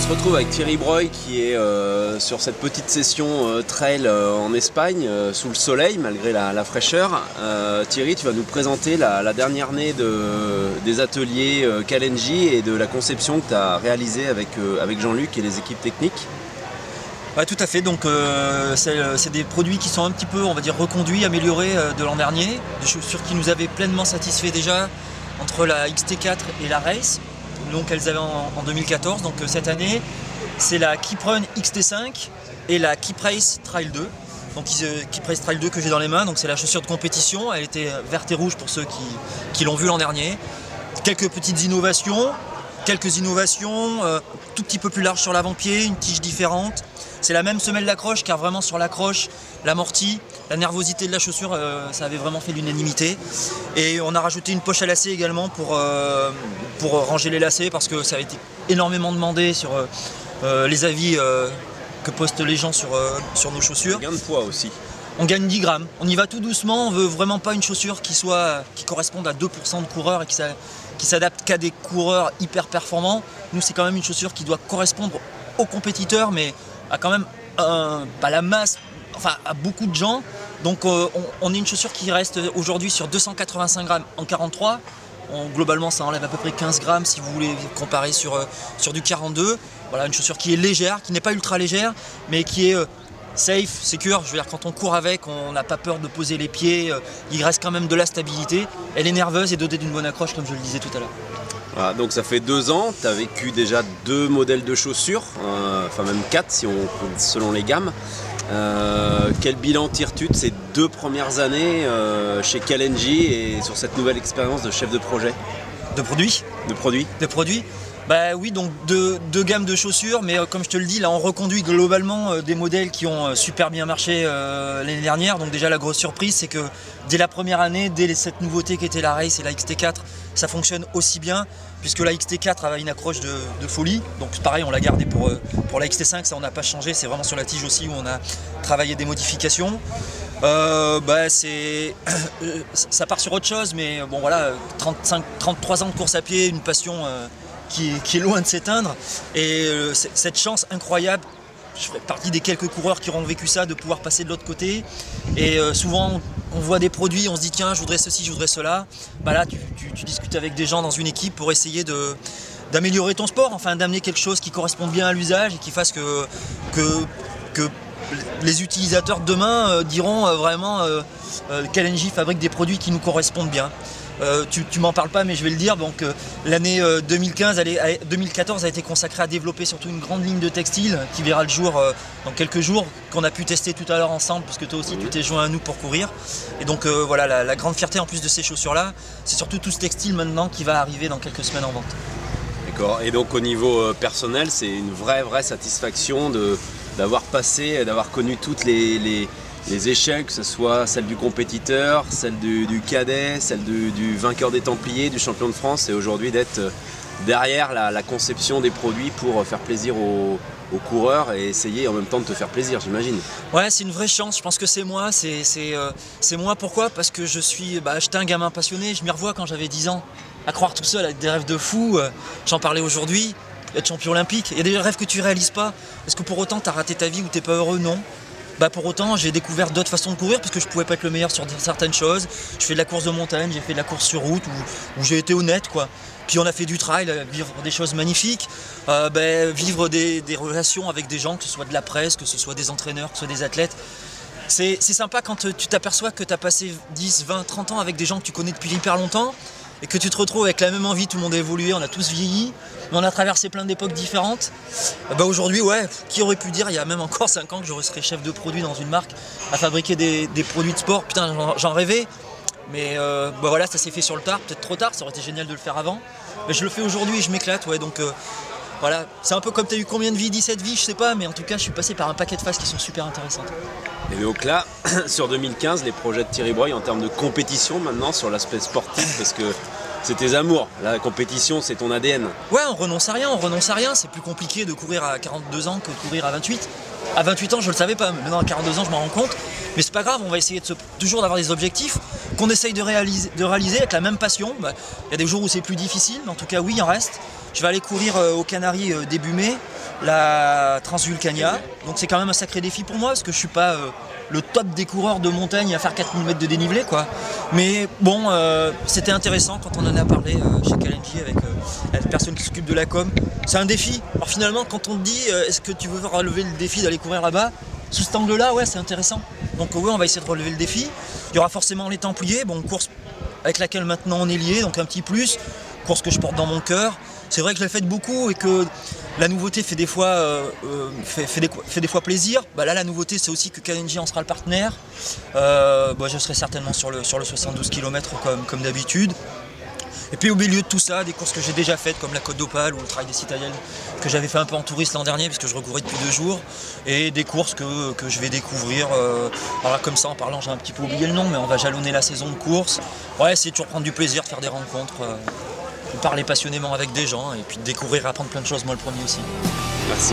se retrouve avec Thierry Breuil qui est sur cette petite session trail en Espagne, sous le soleil malgré la fraîcheur. Thierry, tu vas nous présenter la dernière année des ateliers Kalenji et de la conception que tu as réalisée avec Jean-Luc et les équipes techniques. Ouais, tout à fait, donc c'est des produits qui sont un petit peu, on va dire, reconduits, améliorés de l'an dernier, des chaussures qui nous avaient pleinement satisfait déjà entre la XT4 et la Race, donc elles avaient en 2014, donc cette année c'est la Keeprun XT5 et la Keeprace Trail 2. Donc Keeprace Trail 2 que j'ai dans les mains, donc c'est la chaussure de compétition, elle était verte et rouge pour ceux qui l'ont vu l'an dernier. Quelques petites innovations, tout petit peu plus large sur l'avant-pied, une tige différente. C'est la même semelle d'accroche car vraiment sur l'accroche, l'amorti, la nervosité de la chaussure, ça avait vraiment fait l'unanimité. Et on a rajouté une poche à lacets également pour ranger les lacets parce que ça a été énormément demandé sur les avis que postent les gens sur nos chaussures. Gain de poids aussi. On gagne 10 grammes. On y va tout doucement, on veut vraiment pas une chaussure qui corresponde à 2% de coureurs et qui s'adapte qu'à des coureurs hyper performants. Nous, c'est quand même une chaussure qui doit correspondre aux compétiteurs, mais à quand même pas la masse, enfin à beaucoup de gens. Donc on est une chaussure qui reste aujourd'hui sur 285 grammes en 43. Globalement, ça enlève à peu près 15 grammes si vous voulez comparer sur du 42. Voilà, une chaussure qui est légère, qui n'est pas ultra légère, mais qui est safe, secure. Je veux dire, quand on court avec, on n'a pas peur de poser les pieds. Il reste quand même de la stabilité. Elle est nerveuse et dotée d'une bonne accroche, comme je le disais tout à l'heure. Voilà, donc ça fait 2 ans, tu as vécu déjà 2 modèles de chaussures, enfin même 4 selon les gammes. Quel bilan tires-tu de ces 2 premières années chez Kalenji et sur cette nouvelle expérience de chef de projet? De produits. De produits. Bah oui, donc deux gammes de chaussures, mais comme je te le dis, là on reconduit globalement des modèles qui ont super bien marché l'année dernière. Donc déjà la grosse surprise, c'est que dès la première année, dès cette nouveauté qui était la Race et la XT4, ça fonctionne aussi bien, puisque la XT4 avait une accroche de folie. Donc pareil, on l'a gardé pour la XT5, ça on n'a pas changé, c'est vraiment sur la tige aussi où on a travaillé des modifications. Ça part sur autre chose, mais bon voilà, 33 ans de course à pied, une passion qui est loin de s'éteindre, et cette chance incroyable, je ferai partie des quelques coureurs qui auront vécu ça, de pouvoir passer de l'autre côté. Et souvent on voit des produits, on se dit tiens, je voudrais ceci, je voudrais cela. Bah là tu discutes avec des gens dans une équipe pour essayer d'améliorer ton sport, enfin d'amener quelque chose qui corresponde bien à l'usage et qui fasse que les utilisateurs de demain diront vraiment Kalenji fabrique des produits qui nous correspondent bien. Tu m'en parles pas, mais je vais le dire. Donc l'année 2014 a été consacrée à développer surtout une grande ligne de textile qui verra le jour dans quelques jours, qu'on a pu tester tout à l'heure ensemble, puisque toi aussi tu t'es joint à nous pour courir. Et donc voilà, la grande fierté en plus de ces chaussures là, c'est surtout tout ce textile maintenant qui va arriver dans quelques semaines en vente. D'accord. Et donc au niveau personnel, c'est une vraie satisfaction d'avoir connu toutes les échelles, que ce soit celle du compétiteur, celle du cadet, celle du vainqueur des Templiers, du champion de France, et aujourd'hui d'être derrière la conception des produits pour faire plaisir aux coureurs et essayer en même temps de te faire plaisir, j'imagine. Ouais, c'est une vraie chance, je pense que c'est moi. C'est moi, pourquoi? Parce que j'étais un gamin passionné, je m'y revois quand j'avais 10 ans, à croire tout seul avec des rêves de fou. J'en parlais aujourd'hui, être champion olympique, il y a des rêves que tu réalises pas. Est-ce que pour autant tu as raté ta vie ou t'es pas heureux? Non. Bah pour autant, j'ai découvert d'autres façons de courir parce que je pouvais pas être le meilleur sur certaines choses. Je fais de la course de montagne, j'ai fait de la course sur route où j'ai été honnête, quoi. Puis on a fait du trail, vivre des choses magnifiques, vivre des relations avec des gens, que ce soit de la presse, que ce soit des entraîneurs, que ce soit des athlètes. C'est sympa quand tu t'aperçois que tu as passé 10, 20, 30 ans avec des gens que tu connais depuis hyper longtemps et que tu te retrouves avec la même envie. Tout le monde a évolué, on a tous vieilli, mais on a traversé plein d'époques différentes. Aujourd'hui, ouais, qui aurait pu dire il y a même encore 5 ans que je serais chef de produit dans une marque à fabriquer des produits de sport. Putain, j'en rêvais, mais voilà, ça s'est fait sur le tard, peut-être trop tard, ça aurait été génial de le faire avant, mais je le fais aujourd'hui et je m'éclate, ouais, donc voilà, c'est un peu comme tu as eu combien de vies, 17 vies, je sais pas, mais en tout cas je suis passé par un paquet de phases qui sont super intéressantes. Et donc là, sur 2015, les projets de Thierry Breuil en termes de compétition maintenant, sur l'aspect sportif, parce que c'est tes amours, la compétition c'est ton ADN. Ouais, on renonce à rien, c'est plus compliqué de courir à 42 ans que de courir à 28. À 28 ans, je le savais pas, mais maintenant à 42 ans, je m'en rends compte. Mais c'est pas grave, on va essayer toujours d'avoir des objectifs qu'on essaye de réaliser avec la même passion. Il y a des jours où c'est plus difficile, mais en tout cas, oui, il en reste. Je vais aller courir aux Canaries début mai, la Transvulcania. Donc c'est quand même un sacré défi pour moi, parce que je suis pas le top des coureurs de montagne à faire 4000 mètres de dénivelé, quoi. Mais bon, c'était intéressant quand on en a parlé chez Kalenji avec la personne qui s'occupe de la com. C'est un défi. Alors finalement, quand on te dit est-ce que tu veux relever le défi d'aller courir là-bas, sous cet angle-là, ouais, c'est intéressant. Donc oui, on va essayer de relever le défi. Il y aura forcément les Templiers, bon, course avec laquelle maintenant on est lié, donc un petit plus. Course que je porte dans mon cœur. C'est vrai que je l'ai faite beaucoup et que la nouveauté fait des fois, fait des fois plaisir. Là, la nouveauté, c'est aussi que Kalenji en sera le partenaire. Je serai certainement sur le 72 km comme d'habitude. Et puis au milieu de tout ça, des courses que j'ai déjà faites comme la Côte d'Opale ou le Trail des Citadelles que j'avais fait un peu en touriste l'an dernier parce que je recourais depuis 2 jours. Et des courses que je vais découvrir. Alors là, comme ça, en parlant, j'ai un petit peu oublié le nom, mais on va jalonner la saison de course. Ouais, c'est toujours prendre du plaisir, de faire des rencontres. De parler passionnément avec des gens et puis de découvrir et apprendre plein de choses, moi le premier aussi. Merci.